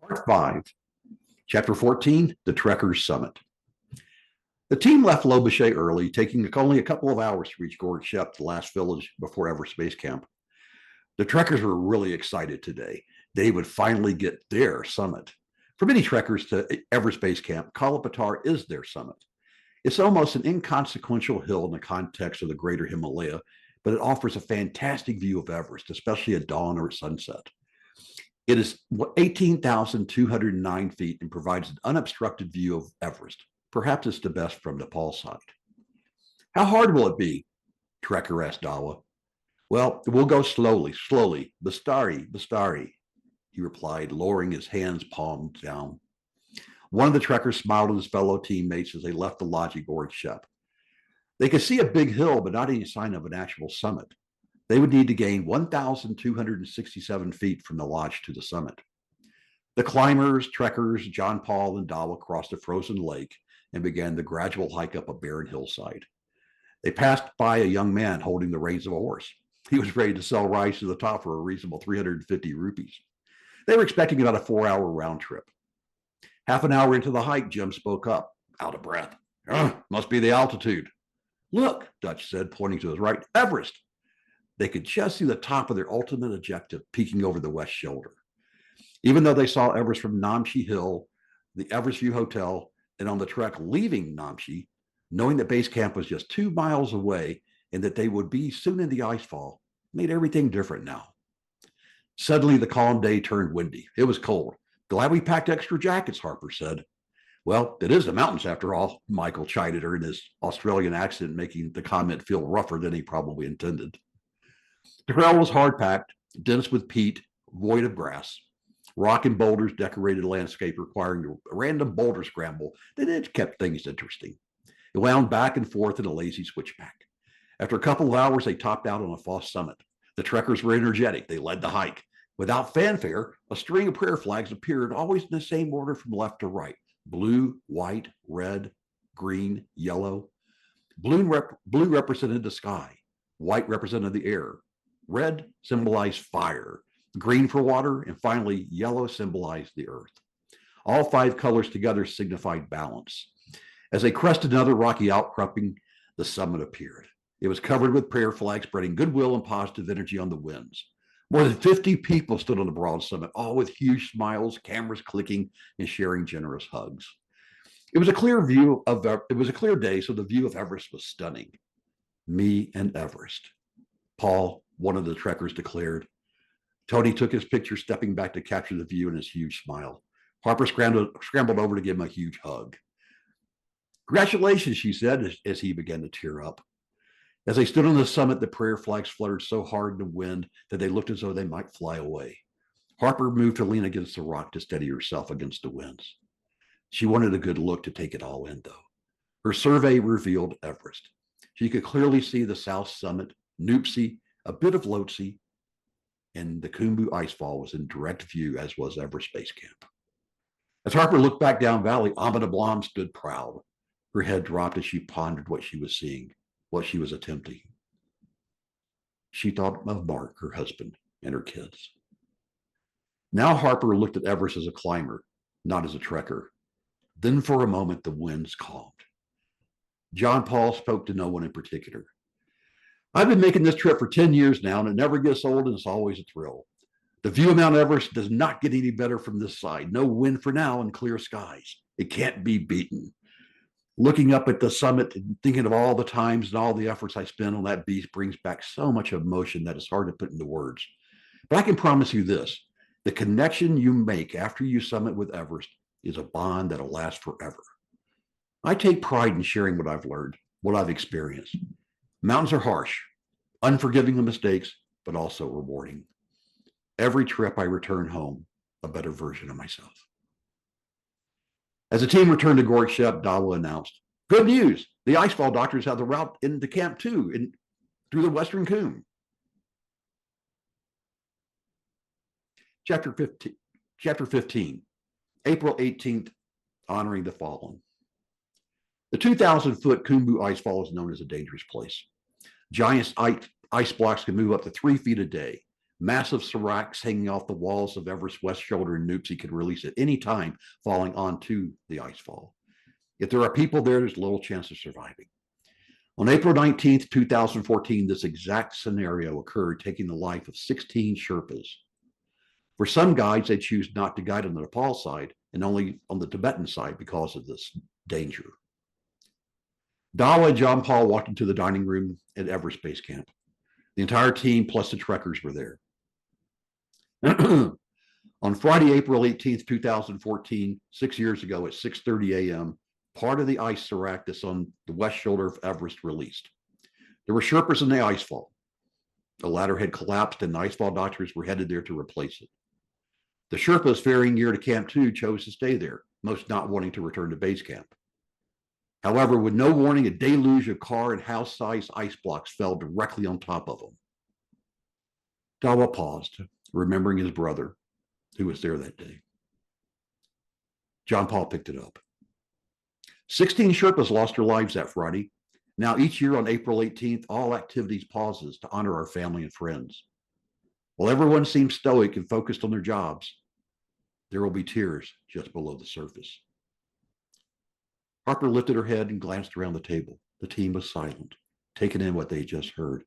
Part 5, Chapter 14, The Trekkers Summit. The team left Lobuche early, taking only a couple of hours to reach Gorg Shep, the last village before Everest Base Camp. The trekkers were really excited today. They would finally get their summit. For many trekkers to Everest Base Camp, Kalapatar is their summit. It's almost an inconsequential hill in the context of the greater Himalaya, but it offers a fantastic view of Everest, especially at dawn or at sunset. It is 18,209 feet and provides an unobstructed view of Everest. Perhaps it's the best from Nepal side. How hard will it be? Trekker asked Dawa. Well, we'll go slowly, Bastari, he replied, lowering his hands palms down. One of the trekkers smiled at his fellow teammates as they left the lodge at Gorg Shep. They could see a big hill, but not any sign of an actual summit. They would need to gain 1,267 feet from the lodge to the summit. The climbers, trekkers, John Paul, and Dawa crossed a frozen lake and began the gradual hike up a barren hillside. They passed by a young man holding the reins of a horse. He was ready to sell rice to the top for a reasonable 350 rupees. They were expecting about a 4-hour round trip. Half an hour into the hike, Jim spoke up, out of breath. Must be the altitude. Look, Dutch said, pointing to his right, Everest. They could just see the top of their ultimate objective peeking over the west shoulder. Even though they saw Everest from Namche Hill, the Everest View Hotel, and on the trek leaving Namche, knowing that base camp was just 2 miles away and that they would be soon in the icefall, made everything different now. Suddenly, the calm day turned windy. It was cold. Glad we packed extra jackets, Harper said. Well, it is the mountains after all, Michael chided her in his Australian accent, making the comment feel rougher than he probably intended. The trail was hard-packed, dense with peat, void of grass. Rock and boulders decorated landscape requiring a random boulder scramble that it kept things interesting. It wound back and forth in a lazy switchback. After a couple of hours, they topped out on a false summit. The trekkers were energetic. They led the hike. Without fanfare, a string of prayer flags appeared, always in the same order from left to right. Blue, white, red, green, yellow. Blue represented the sky. White represented the air. Red symbolized fire. Green for water. And finally, yellow symbolized the earth. All 5 colors together signified balance. As they crested another rocky outcropping, the summit appeared. It was covered with prayer flags, spreading goodwill and positive energy on the winds. More than 50 people stood on the broad summit, all with huge smiles, cameras clicking, and sharing generous hugs. It was a clear day, so the view of Everest was stunning. Me and Everest, Paul, one of the trekkers, declared. Tony took his picture, stepping back to capture the view and his huge smile. Harper scrambled over to give him a huge hug. Congratulations, she said as he began to tear up. As they stood on the summit, the prayer flags fluttered so hard in the wind that they looked as though they might fly away. Harper moved to lean against the rock to steady herself against the winds. She wanted a good look to take it all in, though. Her survey revealed Everest. She could clearly see the south summit, Nuptse, a bit of Lhotse, and the Khumbu Icefall was in direct view, as was Everest Base Camp. As Harper looked back down valley, Amanda Blom stood proud. Her head dropped as she pondered what she was seeing, what she was attempting. She thought of Mark, her husband, and her kids. Now Harper looked at Everest as a climber, not as a trekker. Then for a moment, the winds calmed. John Paul spoke to no one in particular. I've been making this trip for 10 years now, and it never gets old, and it's always a thrill. The view of Mount Everest does not get any better from this side. No wind for now and clear skies. It can't be beaten. Looking up at the summit and thinking of all the times and all the efforts I spent on that beast brings back so much emotion that it's hard to put into words. But I can promise you this, the connection you make after you summit with Everest is a bond that'll last forever. I take pride in sharing what I've learned, what I've experienced. Mountains are harsh, unforgiving of mistakes, but also rewarding. Every trip I return home, a better version of myself. As the team returned to Gorg Shep, Dawa announced, good news, the icefall doctors have the route into camp too, through the Western Khum. Chapter 15, April 18th, honoring the fallen. The 2,000-foot Khumbu Icefall is known as a dangerous place. Giant ice blocks can move up to 3 feet a day. massive seracs hanging off the walls of Everest West Shoulder and nukes he could release at any time, falling onto the icefall. If there are people there, there's little chance of surviving. On April 19th, 2014, this exact scenario occurred, taking the life of 16 Sherpas. For some guides, they choose not to guide on the Nepal side and only on the Tibetan side because of this danger. Dawa and John Paul walked into the dining room at Everest Base Camp. The entire team plus the trekkers were there. On Friday, April 18th, 2014, 6 years ago at 6:30 a.m., part of the ice serac that's on the west shoulder of Everest released. There were Sherpas in the icefall. The ladder had collapsed and the icefall doctors were headed there to replace it. The Sherpas ferrying gear to Camp 2 chose to stay there, most not wanting to return to base camp. However, with no warning, a deluge of car and house-sized ice blocks fell directly on top of them. Dawa paused, remembering his brother, who was there that day. John Paul picked it up. 16 Sherpas lost their lives that Friday. Now, each year on April 18th, all activities pauses to honor our family and friends. While everyone seems stoic and focused on their jobs, there will be tears just below the surface. Harper lifted her head and glanced around the table. The team was silent, taking in what they had just heard.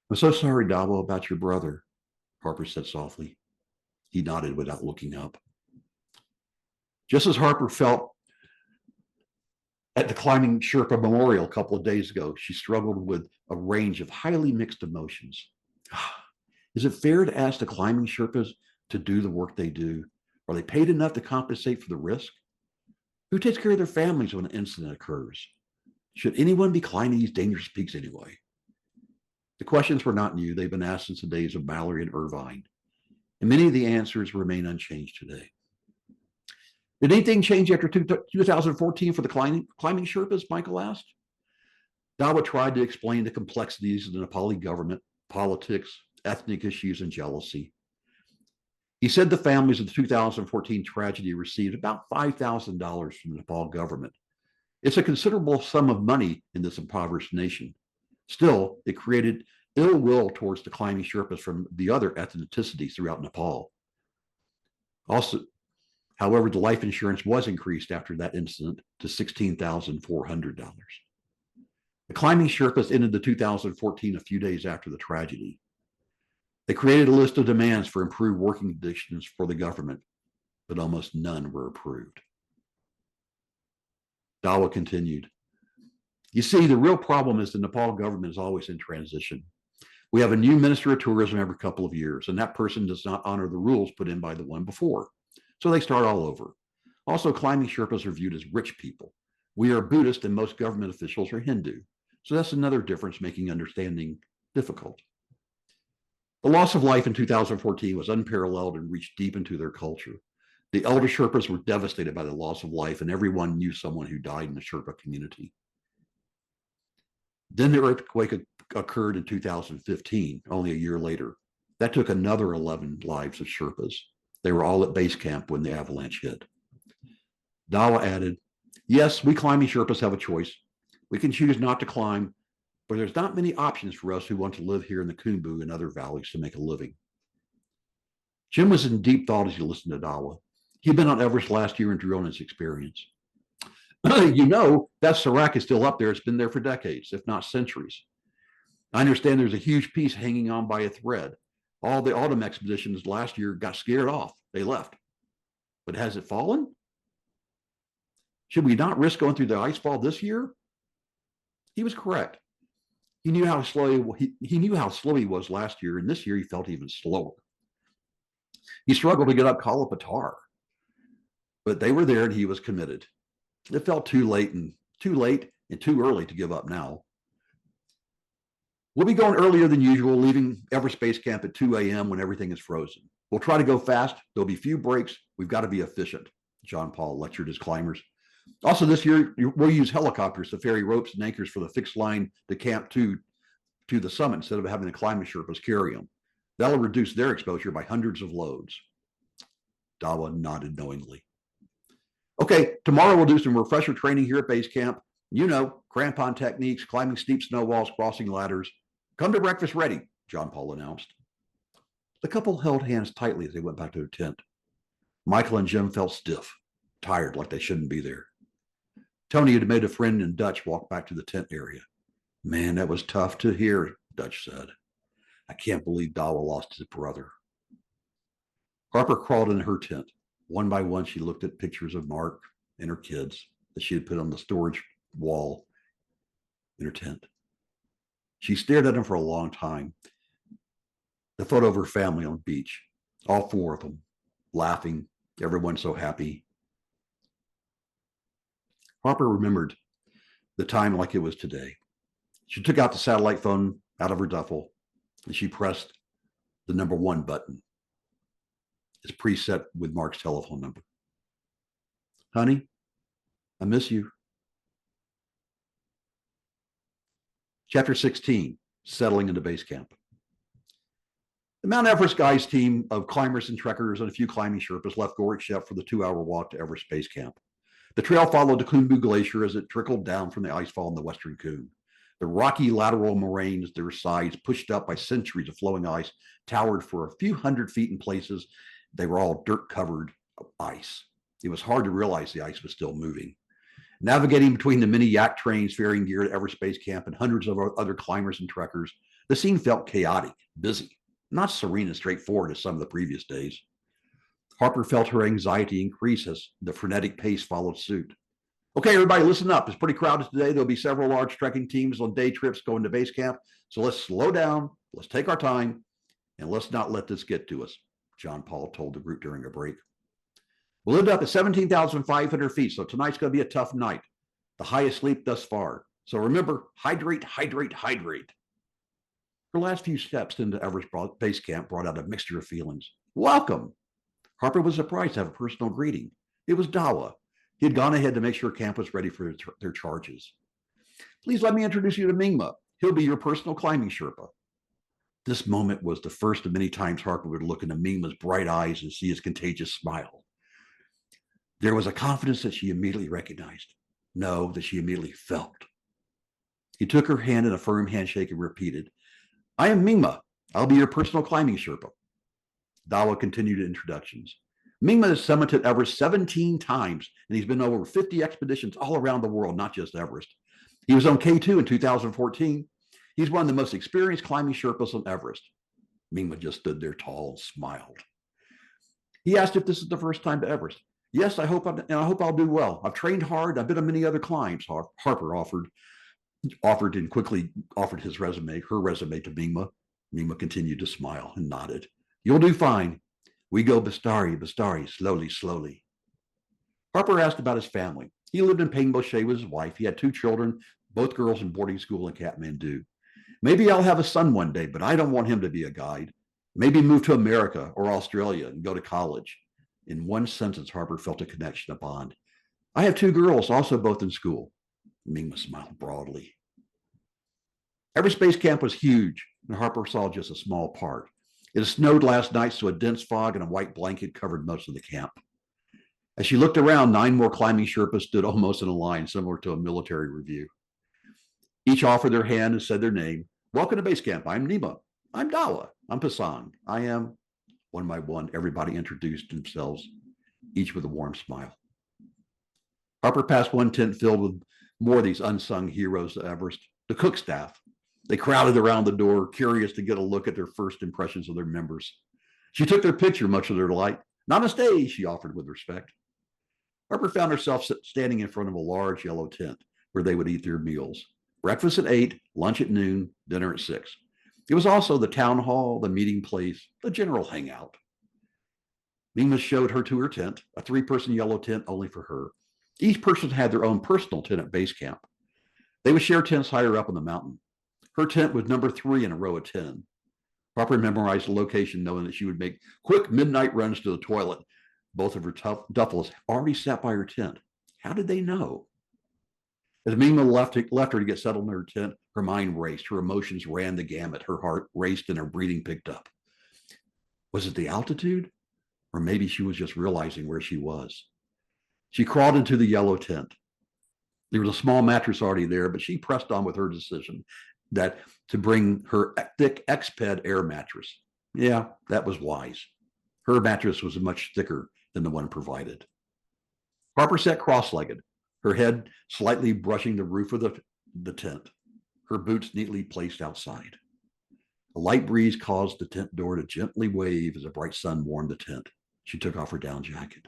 "I'm so sorry, Dawa, about your brother," Harper said softly. He nodded without looking up. Just as Harper felt at the Climbing Sherpa Memorial a couple of days ago, she struggled with a range of highly mixed emotions. Is it fair to ask the Climbing Sherpas to do the work they do? Are they paid enough to compensate for the risk? Who takes care of their families when an incident occurs? Should anyone be climbing these dangerous peaks anyway? The questions were not new. They've been asked since the days of Mallory and Irvine, and many of the answers remain unchanged today. Did anything change after 2014 for the climbing Sherpas? Michael asked. Dawa tried to explain the complexities of the Nepali government, politics, ethnic issues, and jealousy. He said the families of the 2014 tragedy received about $5,000 from the Nepal government. It's a considerable sum of money in this impoverished nation. Still, it created ill will towards the climbing Sherpas from the other ethnicities throughout Nepal. Also, however, the life insurance was increased after that incident to $16,400. The climbing Sherpas ended the 2014 a few days after the tragedy. They created a list of demands for improved working conditions for the government, but almost none were approved. Dawa continued. You see, the real problem is the Nepal government is always in transition. We have a new minister of tourism every couple of years, and that person does not honor the rules put in by the one before. So they start all over. Also, climbing Sherpas are viewed as rich people. We are Buddhist and most government officials are Hindu. So that's another difference making understanding difficult. The loss of life in 2014 was unparalleled and reached deep into their culture. The elder Sherpas were devastated by the loss of life, and everyone knew someone who died in the Sherpa community. Then the earthquake occurred in 2015, only a year later. That took another 11 lives of Sherpas. They were all at base camp when the avalanche hit. Dawa added, yes, we climbing Sherpas have a choice. We can choose not to climb, but there's not many options for us who want to live here in the Khumbu and other valleys to make a living. Jim was in deep thought as he listened to Dawa. He'd been on Everest last year and drew on his experience. You know, that serac is still up there. It's been there for decades, if not centuries. I understand there's a huge piece hanging on by a thread. All the autumn expeditions last year got scared off. They left. But has it fallen? Should we not risk going through the icefall this year? He was correct. He knew how slow he was last year, and this year he felt even slower. He struggled to get up Kala Patthar, but they were there and he was committed. It felt too late and too early to give up now. We'll be going earlier than usual, leaving Everest Base Camp at 2 a.m. when everything is frozen. We'll try to go fast. There'll be few breaks. We've got to be efficient, John Paul lectured his climbers. Also, this year, we'll use helicopters to ferry ropes and anchors for the fixed line to Camp 2 to the summit instead of having the climbing Sherpas carry them. That'll reduce their exposure by hundreds of loads. Dawa nodded knowingly. Okay, tomorrow we'll do some refresher training here at base camp. You know, crampon techniques, climbing steep snow walls, crossing ladders. Come to breakfast ready, John Paul announced. The couple held hands tightly as they went back to their tent. Michael and Jim felt stiff, tired, like they shouldn't be there. Tony had made a friend and Dutch walk back to the tent area. Man, that was tough to hear, Dutch said. I can't believe Dawa lost his brother. Harper crawled into her tent. One by one, she looked at pictures of Mark and her kids that she had put on the storage wall in her tent. She stared at them for a long time. The photo of her family on the beach, all four of them, laughing, everyone so happy. Harper remembered the time like it was today. She took out the satellite phone out of her duffel and she pressed the number 1 button. It's preset with Mark's telephone number. Honey, I miss you. Chapter 16, settling into base camp. The Mount Everest guides team of climbers and trekkers and a few climbing Sherpas left Gorik Shep for the 2-hour walk to Everest Base Camp. The trail followed the Khumbu Glacier as it trickled down from the icefall in the western Khum. The rocky lateral moraines, their sides pushed up by centuries of flowing ice, towered for a few hundred feet in places. They were all dirt-covered ice. It was hard to realize the ice was still moving. Navigating between the many yak trains ferrying gear to Everest Base Camp and hundreds of other climbers and trekkers, the scene felt chaotic, busy, not serene and straightforward as some of the previous days. Harper felt her anxiety increase as the frenetic pace followed suit. Okay, everybody, listen up. It's pretty crowded today. There'll be several large trekking teams on day trips going to base camp. So let's slow down, let's take our time, and let's not let this get to us, John Paul told the group during a break. We'll end up at 17,500 feet, so tonight's going to be a tough night. The highest sleep thus far. So remember, hydrate, hydrate, hydrate. Her last few steps into Everest Base Camp brought out a mixture of feelings. Welcome. Harper was surprised to have a personal greeting. It was Dawa. He had gone ahead to make sure camp was ready for their charges. Please let me introduce you to Mingma. He'll be your personal climbing Sherpa. This moment was the first of many times Harper would look into Mingma's bright eyes and see his contagious smile. There was a confidence that she immediately recognized. No, that she immediately felt. He took her hand in a firm handshake and repeated, I am Mingma. I'll be your personal climbing Sherpa. Dawa continued introductions. Mingma has summited Everest 17 times, and he's been over 50 expeditions all around the world, not just Everest. He was on K2 in 2014. He's one of the most experienced climbing Sherpas on Everest. Mingma just stood there tall and smiled. He asked if this is the first time to Everest. Yes, I hope I'll do well. I've trained hard. I've been on many other climbs, Harper offered and quickly offered her resume to Mingma. Mingma continued to smile and nodded. You'll do fine. We go Bastari, slowly, slowly. Harper asked about his family. He lived in Pangboche with his wife. He had 2 children, both girls in boarding school in Kathmandu. Maybe I'll have a son one day, but I don't want him to be a guide. Maybe move to America or Australia and go to college. In one sentence, Harper felt a connection, a bond. I have 2 girls, also both in school. Mingma smiled broadly. Everest Base Camp was huge, and Harper saw just a small part. It had snowed last night, so a dense fog and a white blanket covered most of the camp. As she looked around, 9 more climbing Sherpas stood almost in a line, similar to a military review. Each offered their hand and said their name. Welcome to base camp. I'm Nima. I'm Dawa. I'm Pasang. I am. One by one, everybody introduced themselves, each with a warm smile. Harper passed one tent filled with more of these unsung heroes of Everest, the cook staff. They crowded around the door, curious to get a look at their first impressions of their members. She took their picture, much to their delight. Namaste, she offered with respect. Harper found herself standing in front of a large yellow tent where they would eat their meals. Breakfast at 8, lunch at noon, dinner at 6. It was also the town hall, the meeting place, the general hangout. Mingma showed her to her tent, a 3-person yellow tent only for her. Each person had their own personal tent at base camp. They would share tents higher up on the mountain. Her tent was number 3 in a row of 10. Harper memorized the location, knowing that she would make quick midnight runs to the toilet. Both of her duffels already sat by her tent. How did they know? As Mingma left her to get settled in her tent, her mind raced. Her emotions ran the gamut. Her heart raced and her breathing picked up. Was it the altitude? Or maybe she was just realizing where she was. She crawled into the yellow tent. There was a small mattress already there, but she pressed on with her decision that to bring her thick Exped air mattress. Yeah, that was wise. Her mattress was much thicker than the one provided. Harper sat cross-legged, her head slightly brushing the roof of the tent, her boots neatly placed outside. A light breeze caused the tent door to gently wave as a bright sun warmed the tent. She took off her down jacket.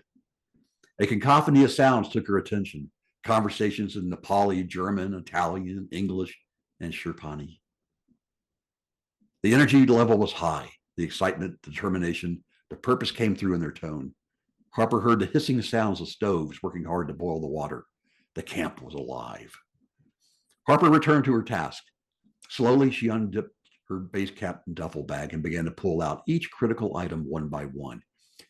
A cacophony of sounds took her attention. Conversations in Nepali, German, Italian, English, and Sherpani. The energy level was high. The excitement, determination, the purpose came through in their tone. Harper heard the hissing sounds of stoves working hard to boil the water. The camp was alive. Harper returned to her task. Slowly, she undipped her base cap and duffel bag and began to pull out each critical item one by one.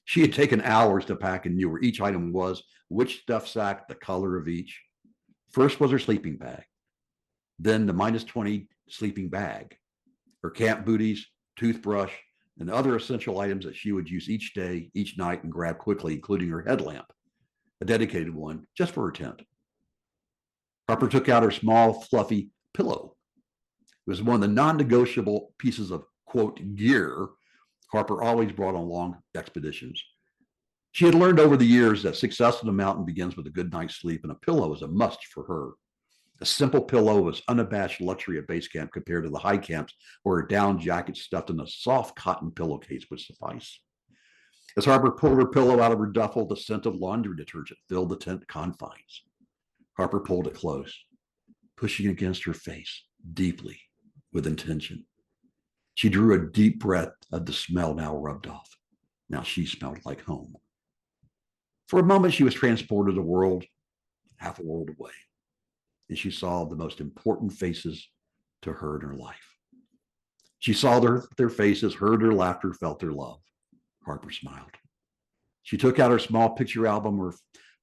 She had taken hours to pack and knew where each item was, which stuff sack, the color of each. First was her sleeping bag, then the -20 sleeping bag, her camp booties, toothbrush, and other essential items that she would use each day, each night, and grab quickly, including her headlamp, a dedicated one just for her tent. Harper took out her small, fluffy pillow. It was one of the non-negotiable pieces of, quote, gear Harper always brought on long expeditions. She had learned over the years that success on the mountain begins with a good night's sleep, and a pillow is a must for her. A simple pillow was unabashed luxury at base camp compared to the high camps where a down jacket stuffed in a soft cotton pillowcase would suffice. As Harper pulled her pillow out of her duffel, the scent of laundry detergent filled the tent confines. Harper pulled it close, pushing against her face deeply with intention. She drew a deep breath of the smell now rubbed off. Now she smelled like home. For a moment, she was transported a world, half a world away, and she saw the most important faces to her in her life. She saw their faces, heard their laughter, felt their love. Harper smiled. She took out her small picture album,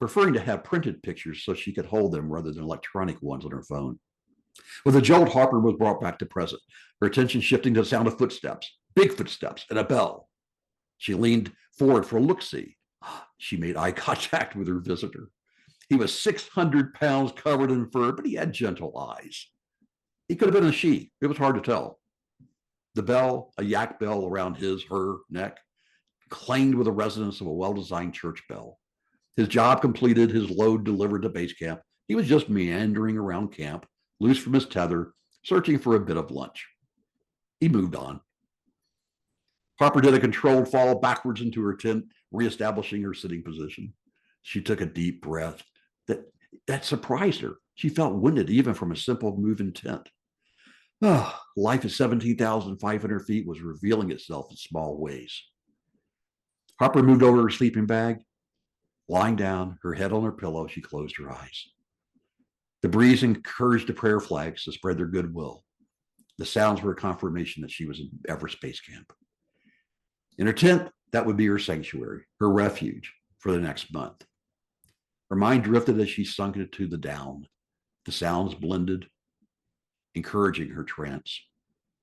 preferring to have printed pictures so she could hold them rather than electronic ones on her phone. With a jolt, Harper was brought back to present, her attention shifting to the sound of footsteps, big footsteps, and a bell. She leaned forward for a look-see. She made eye contact with her visitor. He was 600 pounds covered in fur, but he had gentle eyes. He could have been a she. It was hard to tell. The bell, a yak bell around her neck, clanged with the resonance of a well-designed church bell. His job completed, his load delivered to base camp, he was just meandering around camp, loose from his tether, searching for a bit of lunch. He moved on. Harper did a controlled fall backwards into her tent, reestablishing her sitting position. She took a deep breath. That surprised her. She felt winded even from a simple move in tent. Life at 17,500 feet was revealing itself in small ways. Harper moved over her sleeping bag. Lying down, her head on her pillow, she closed her eyes. The breeze encouraged the prayer flags to spread their goodwill. The sounds were a confirmation that she was in Everest Base Camp. In her tent, that would be her sanctuary, her refuge for the next month. Her mind drifted as she sunk into the down. The sounds blended, encouraging her trance.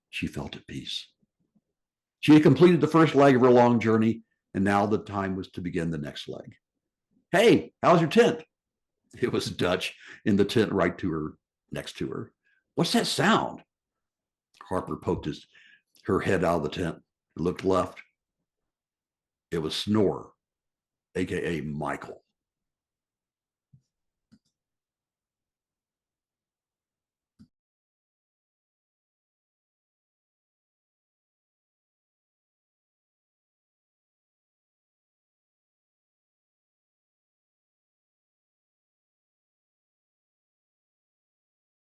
She felt at peace. She had completed the first leg of her long journey, and now the time was to begin the next leg. Hey, how's your tent? It was Dutch in the tent right to her, next to her. What's that sound? Harper poked her head out of the tent, looked left. It was Snore, aka Michael.